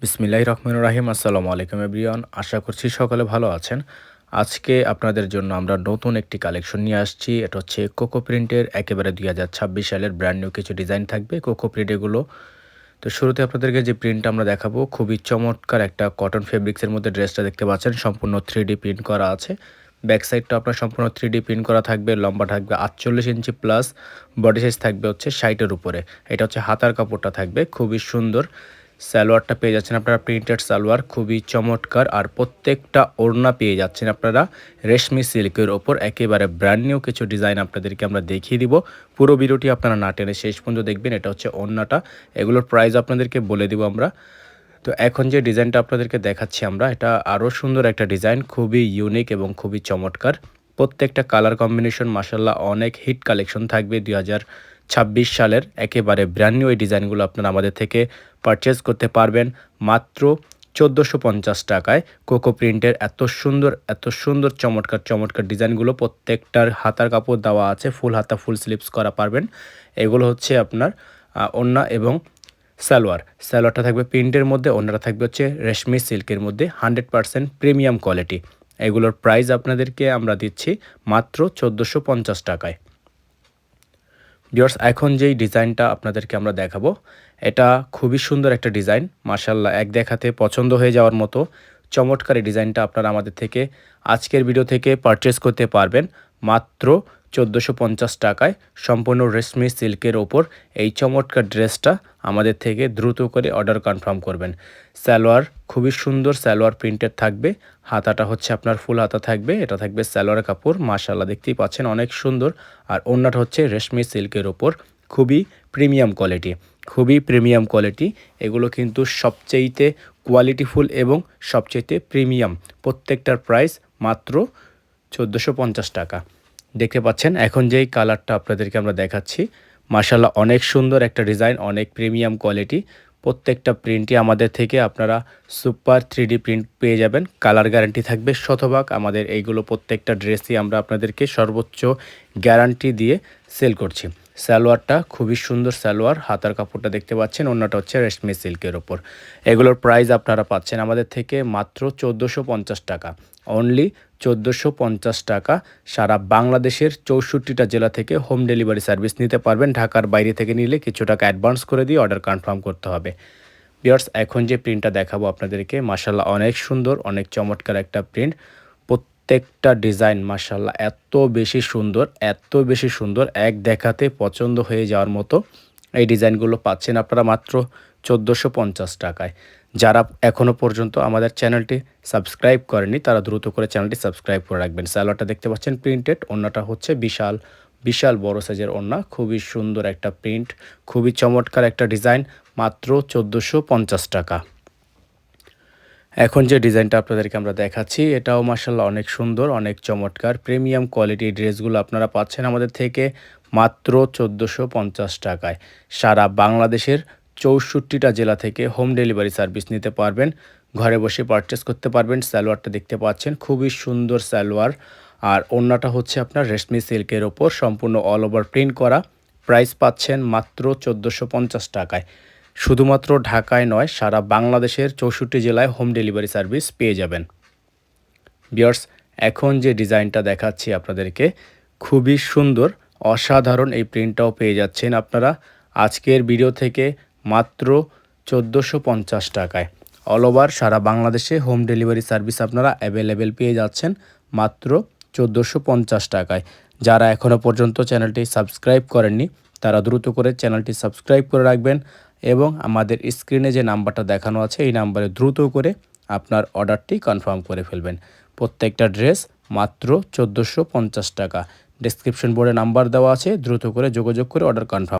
বিসমিল্লাহির রহমানির রহিম। আসসালামু আলাইকুম এভরিওয়ান। আশা করছি সকলে ভালো আছেন। আজকে আপনাদের জন্য আমরা নতুন একটি কালেকশন নিয়ে আসছি। এটা হচ্ছে কোকো প্রিন্টের একেবারে ২০২৬ সালের ব্র্যান্ড নিউ কিছু ডিজাইন থাকবে কোকো প্রিন্ট এগুলো। তো শুরুতে আপনাদেরকে যে প্রিন্টটা আমরা দেখাবো খুবই চমৎকার একটা কটন ফেব্রিক্সের মধ্যে ড্রেসটা দেখতে পাচ্ছেন, সম্পূর্ণ 3D প্রিন্ট করা আছে। ব্যাক সাইডটা আপনার সম্পূর্ণ 3D প্রিন্ট করা থাকবে, লম্বা থাকবে 48 ইঞ্চি প্লাস বডি সাইজ থাকবে হচ্ছে 60-এর উপরে। এটা হচ্ছে হাতার কাপড়টা থাকবে খুবই সুন্দর। সালোয়ারটা পেয়ে যাচ্ছেন আপনারা প্রিন্টেড সালোয়ার, খুবই চমৎকার। আর প্রত্যেকটা ওড়না পেয়ে যাচ্ছেন আপনারা রেশমি সিল্কের ওপর একেবারে ব্র্যান্ড নিউ কিছু ডিজাইন আপনাদেরকে আমরা দেখিয়ে দিব। পুরো ভিডিওটি আপনারা না টেনে শেষ পর্যন্ত দেখবেন। এটা হচ্ছে ওড়নাটা, এগুলোর প্রাইস আপনাদেরকে বলে দিব আমরা। তো এখন যে ডিজাইনটা আপনাদেরকে দেখাচ্ছি আমরা, এটা আরও সুন্দর একটা ডিজাইন, খুবই ইউনিক এবং খুবই চমৎকার। প্রত্যেকটা কালার কম্বিনেশন মাশাল্লাহ অনেক হিট কালেকশন থাকবে 2026 সালের। একেবারে ব্র্যান্ড নিউ এই ডিজাইনগুলো আপনারা আমাদের থেকে পারচেজ করতে পারবেন মাত্র 1450 টাকায়। কোকো প্রিন্টের এত সুন্দর চমৎকার চমৎকার ডিজাইনগুলো, প্রত্যেকটার হাতার কাপড় দেওয়া আছে, ফুল হাতা ফুল স্লিপস করা পারবেন। এগুলো হচ্ছে আপনার ওড়না এবং সালোয়ারটা থাকবে প্রিন্টের মধ্যে, ওড়নাটা থাকবে হচ্ছে রেশমি সিল্কের মধ্যে 100% প্রিমিয়াম কোয়ালিটি। এগুলোর প্রাইস আপনাদেরকে আমরা দিচ্ছি মাত্র 1450 টাকায়। ভিউয়ার্স, এখন যেই ডিজাইনটা আপনাদেরকে আমরা দেখাবো এটা খুবই সুন্দর একটা ডিজাইন, মাশাল্লাহ এক দেখাতে পছন্দ হয়ে যাওয়ার মতো চমৎকার এই ডিজাইনটা আপনারা আমাদের থেকে আজকের ভিডিও থেকে পারচেস করতে পারবেন মাত্র 1450 টাকায়। সম্পূর্ণ রেশমি সিল্কের ওপর এই চমৎকার ড্রেসটা আমাদের থেকে দ্রুত করে অর্ডার কনফার্ম করবেন। সালোয়ার খুবই সুন্দর সালোয়ার প্রিন্টেড থাকবে, হাতাটা হচ্ছে আপনার ফুল হাতা থাকবে, এটা থাকবে সালোয়ার কাপড়, মাশাল্লাহ দেখতেই পাচ্ছেন অনেক সুন্দর। আর ওড়নাটা হচ্ছে রেশমি সিল্কের ওপর খুবই প্রিমিয়াম কোয়ালিটি। এগুলো কিন্তু সবচেয়েতে কোয়ালিটিফুল এবং সবচেয়েতে প্রিমিয়াম। প্রত্যেকটার প্রাইস মাত্র 1450 টাকা। দেখতে পাচ্ছেন এখন যেই কালারটা আপনাদেরকে আমরা দেখাচ্ছি, মাশাল্লাহ অনেক সুন্দর একটা ডিজাইন, অনেক প্রিমিয়াম কোয়ালিটি। প্রত্যেকটা প্রিন্টই আমাদের থেকে আপনারা সুপার 3D প্রিন্ট পেয়ে যাবেন, কালার গ্যারান্টি থাকবে শতভাগ। আমাদের এইগুলো প্রত্যেকটা ড্রেসই আমরা আপনাদেরকে সর্বোচ্চ গ্যারান্টি দিয়ে সেল করছি। সালোয়ারটা খুবই সুন্দর সালোয়ার, হাতার কাপড়টা দেখতে পাচ্ছেন, ওড়নাটা হচ্ছে রেশমি সিল্কের ওপর। এগুলোর প্রাইস আপনারা পাচ্ছেন আমাদের থেকে মাত্র 1450 টাকা, অনলি 1450 টাকা। সারা বাংলাদেশের 64টা জেলা থেকে হোম ডেলিভারি সার্ভিস নিতে পারবেন। ঢাকার বাইরে থেকে নিলে কিছু টাকা অ্যাডভান্স করে দিয়ে অর্ডার কনফার্ম করতে হবে। ভিউয়ার্স, এখন যে প্রিন্টটা দেখাবো আপনাদেরকে মাশাল্লাহ অনেক সুন্দর, অনেক চমৎকার একটা প্রিন্ট। প্রত্যেকটা ডিজাইন মাশাল্লাহ এত বেশি সুন্দর এক দেখাতে পছন্দ হয়ে যাওয়ার মতো এই ডিজাইনগুলো পাচ্ছেন আপনারা মাত্র 1450 টাকায়। যারা এখনও পর্যন্ত আমাদের চ্যানেলটি সাবস্ক্রাইব করেনি তারা দ্রুত করে চ্যানেলটি সাবস্ক্রাইব করে রাখবেন। সালোয়ারটা দেখতে পাচ্ছেন প্রিন্টেড, ওড়নাটা হচ্ছে বিশাল বড় সাইজের ওড়না, খুবই সুন্দর একটা প্রিন্ট, খুবই চমৎকার একটা ডিজাইন, মাত্র 1450 টাকা। এখন যে ডিজাইনটা আপনাদেরকে আমরা দেখাচ্ছি এটাও মাশাল্লাহ অনেক সুন্দর, অনেক চমৎকার প্রিমিয়াম কোয়ালিটির ড্রেসগুলো আপনারা পাচ্ছেন আমাদের থেকে মাত্র 1450 টাকায়। সারা বাংলাদেশের 64টা জেলা থেকে হোম ডেলিভারি সার্ভিস নিতে পারবেন, ঘরে বসে পারচেস করতে পারবেন। সালোয়ারটা দেখতে পাচ্ছেন খুবই সুন্দর সালোয়ার, আর ওড়নাটা হচ্ছে আপনার রেশমি সিল্কের ওপর সম্পূর্ণ অল ওভার প্রিন্ট করা। প্রাইস পাচ্ছেন মাত্র 1450 টাকায়। শুধুমাত্র ঢাকায় নয়, সারা বাংলাদেশের 64 জেলায় হোম ডেলিভারি সার্ভিস পেয়ে যাবেন। ভিউয়ার্স, এখন যে ডিজাইনটা দেখাচ্ছি আপনাদেরকে খুবই সুন্দর, অসাধারণ এই প্রিন্টটাও পেয়ে যাচ্ছেন আপনারা আজকের ভিডিও থেকে মাত্র 1450 টাকায়। অল ওভার সারা বাংলাদেশে হোম ডেলিভারি সার্ভিস আপনারা অ্যাভেলেবেল পেয়ে যাচ্ছেন মাত্র 1450 টাকায়। যারা এখনও পর্যন্ত চ্যানেলটি সাবস্ক্রাইব করেননি তারা দ্রুত করে চ্যানেলটি সাবস্ক্রাইব করে রাখবেন এবং আমাদের স্ক্রিনে যে নাম্বারটা দেখানো আছে এই নাম্বারে দ্রুত করে আপনার অর্ডারটি কনফার্ম করে ফেলবেন। প্রত্যেকটা ড্রেস মাত্র 1450 টাকা। ডেসক্রিপশন বোর্ডে নাম্বার দেওয়া আছে, দ্রুত করে যোগাযোগ করে অর্ডার কনফার্ম